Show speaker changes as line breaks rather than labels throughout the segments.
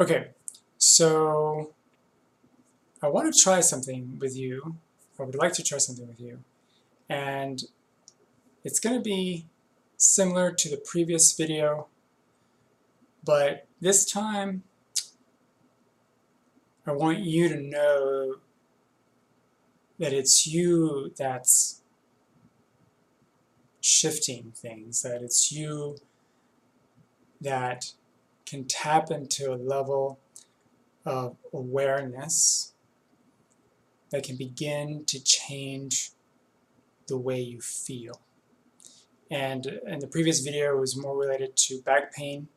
Okay, so I want to try something with you. I would like to try something with you. And it's going to be similar to the previous video, but this time I want you to know that it's you that's shifting things, that it's you that can tap into a level of awareness that can begin to change the way you feel. And in the previous video, it was more related to back pain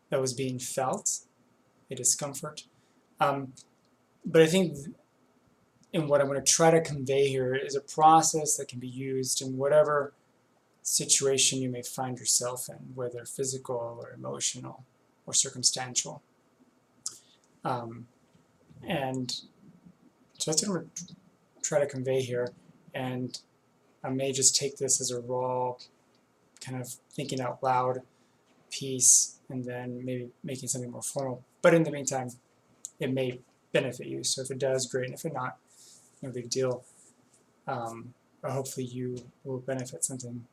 that was being felt, a discomfort. But I think in what I'm going to try to convey here is a process that can be used in whatever situation you may find yourself in, whether physical or emotional or circumstantial. And so that's what I'm going to try to convey here. And I may just take this as a raw kind of thinking out loud piece and then maybe making something more formal. But in the meantime, it may benefit you. So if it does, great. And if it not, no big deal. But hopefully you will benefit something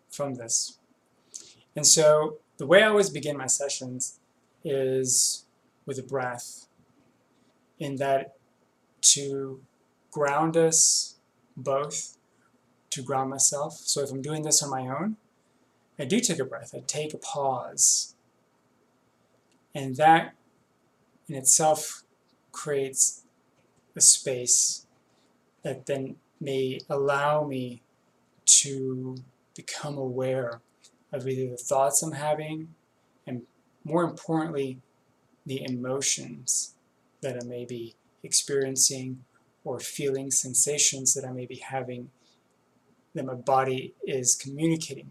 from this. And so the way I always begin my sessions is with a breath, in that to ground us both, to ground myself. So if I'm doing this on my own, I do take a breath. I take a pause. And that in itself creates a space that then may allow me to become aware of either the thoughts I'm having and, more importantly, the emotions that I may be experiencing or feeling, sensations that I may be having that my body is communicating.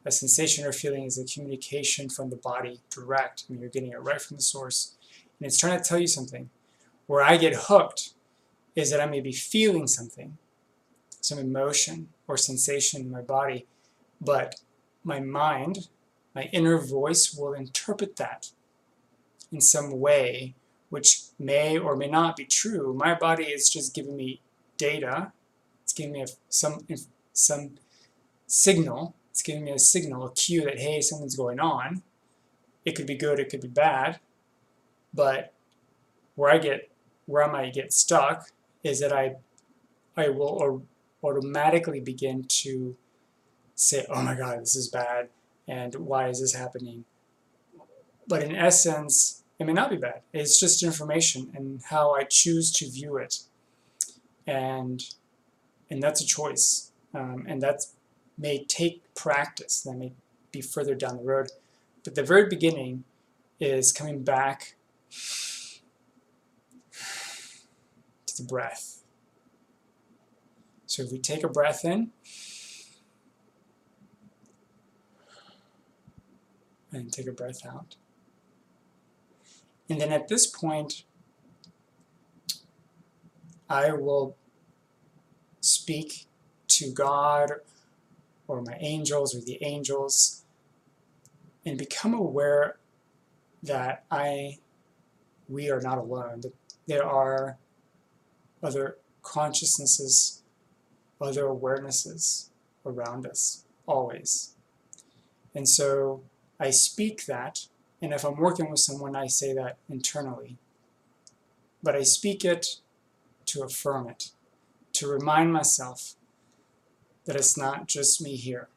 A sensation or feeling is a communication from the body direct. I mean, you're getting it right from the source. And it's trying to tell you something. Where I get hooked is that I may be feeling something, some emotion or sensation in my body, but my mind, my inner voice will interpret that in some way which may or may not be true. My body is just giving me data. It's giving me some signal. It's giving me a signal, a cue that, hey, something's going on. It could be good, it could be bad. But where I might get stuck is that I will automatically begin to say, oh my God, this is bad, and why is this happening? But in essence, it may not be bad. It's just information and how I choose to view it. And that's a choice. And that may take practice. That may be further down the road. But the very beginning is coming back to the breath. So if we take a breath in, and take a breath out. And then at this point, I will speak to God or my angels or the angels and become aware that we are not alone, that there are other consciousnesses, other awarenesses around us, always. And so I speak that, and if I'm working with someone, I say that internally. But I speak it to affirm it, to remind myself that it's not just me here.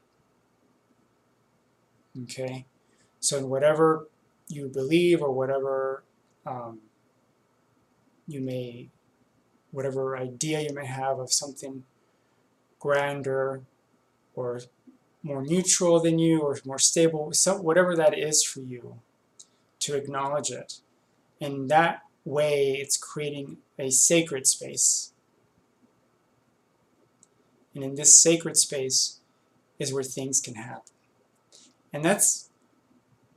Okay? So in whatever you believe or whatever whatever idea you may have of something grander or more neutral than you or more stable, whatever that is for you, to acknowledge it. In that way, it's creating a sacred space. And in this sacred space is where things can happen. And that's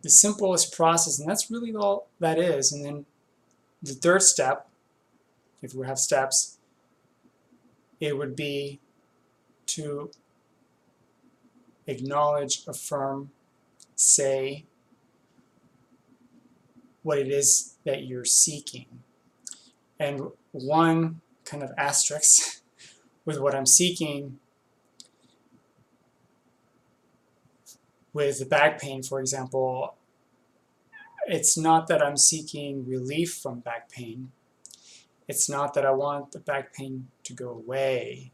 the simplest process, and that's really all that is. And then the third step, if we have steps, it would be to acknowledge, affirm, say what it is that you're seeking. And one kind of asterisk with what I'm seeking with the back pain, for example, it's not that I'm seeking relief from back pain. It's not that I want the back pain to go away.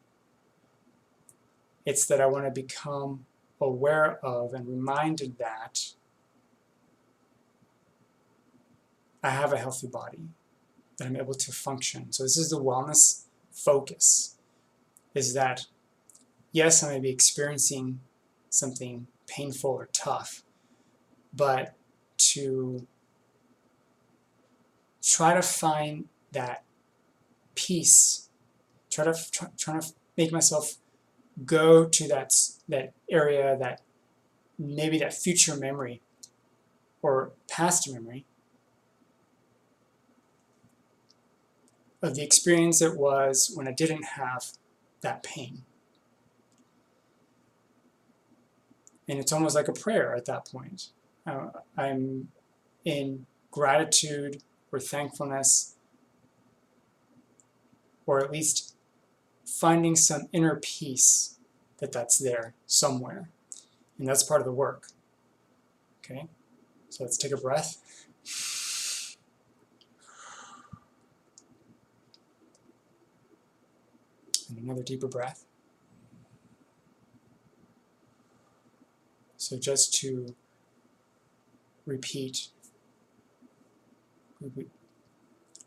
It's that I want to become aware of and reminded that I have a healthy body, that I'm able to function. So this is the wellness focus, is that yes, I may be experiencing something painful or tough, but to try to find that peace, try to make myself go to that area, that maybe that future memory or past memory of the experience it was when I didn't have that pain. And it's almost like a prayer at that point. I'm in gratitude or thankfulness, or at least finding some inner peace that's there somewhere. And that's part of the work. Okay, so let's take a breath. And another deeper breath. So just to repeat,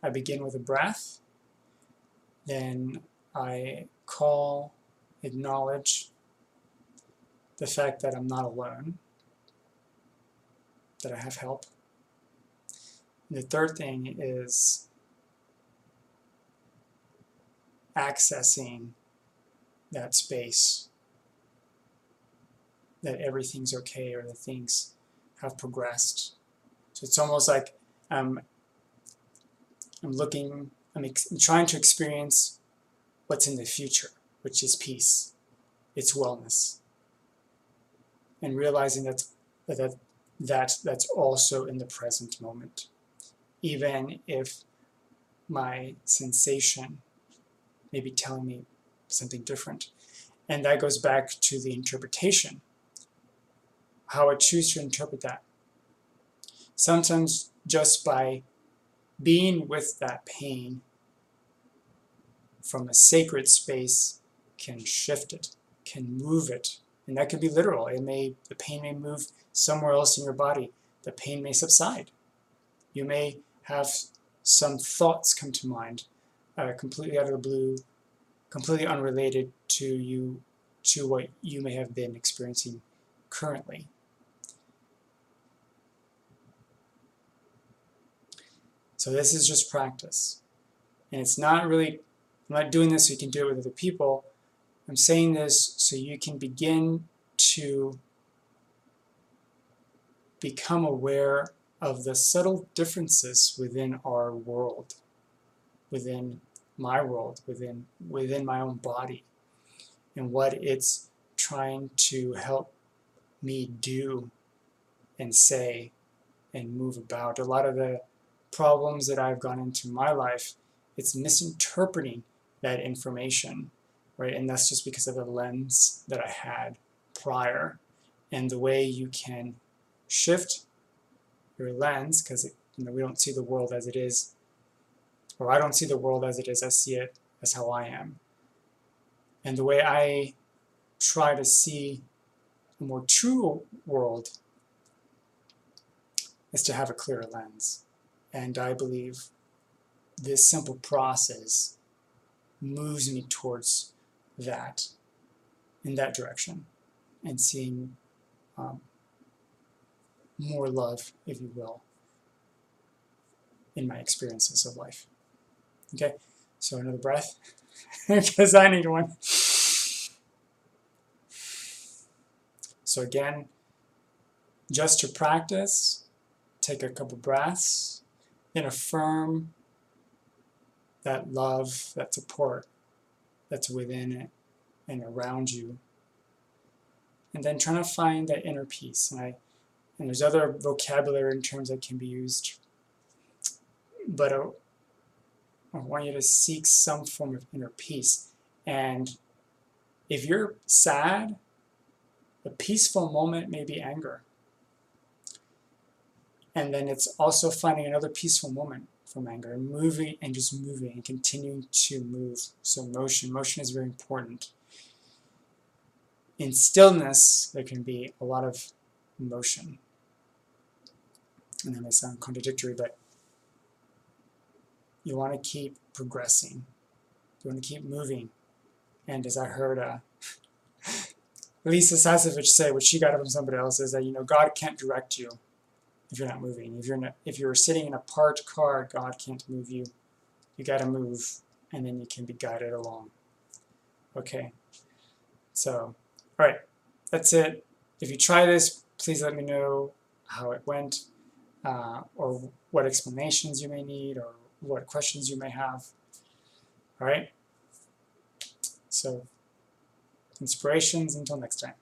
I begin with a breath, then I acknowledge the fact that I'm not alone, that I have help. And the third thing is accessing that space, that everything's okay or that things have progressed. So it's almost like I'm trying to experience what's in the future, which is peace, it's wellness, and realizing that's also in the present moment, even if my sensation may be telling me something different. And that goes back to the interpretation, how I choose to interpret that. Sometimes just by being with that pain from a sacred space can shift it, can move it. And that could be literal. The pain may move somewhere else in your body. The pain may subside. You may have some thoughts come to mind, completely out of the blue, completely unrelated to what you may have been experiencing currently. So this is just practice. And it's not really, I'm not doing this so you can do it with other people. I'm saying this so you can begin to become aware of the subtle differences within our world, within my world, within my own body, and what it's trying to help me do and say and move about. A lot of the problems that I've gone into my life, it's misinterpreting that information, right? And that's just because of the lens that I had prior. And the way you can shift your lens, because we don't see the world as it is, or I don't see the world as it is, I see it as how I am. And the way I try to see a more true world is to have a clearer lens. And I believe this simple process moves me towards that, in that direction, and seeing more love, if you will, in my experiences of life. Okay, so another breath, because I need one. So again, just to practice, take a couple breaths, and affirm that love, that support that's within it and around you. And then trying to find that inner peace. And there's other vocabulary and terms that can be used but I want you to seek some form of inner peace. And if you're sad, a peaceful moment may be anger. And then it's also finding another peaceful moment from anger and moving and just moving and continuing to move. So motion is very important. In stillness, there can be a lot of motion. And that may sound contradictory, but you want to keep progressing. You want to keep moving. And as I heard Lisa Sasevich say, what she got from somebody else, is that God can't direct you if you're not moving. If you're sitting in a parked car, God can't move you. You got to move, and then you can be guided along. Okay. So, all right, that's it. If you try this, please let me know how it went, or what explanations you may need, or what questions you may have. All right. So, inspirations until next time.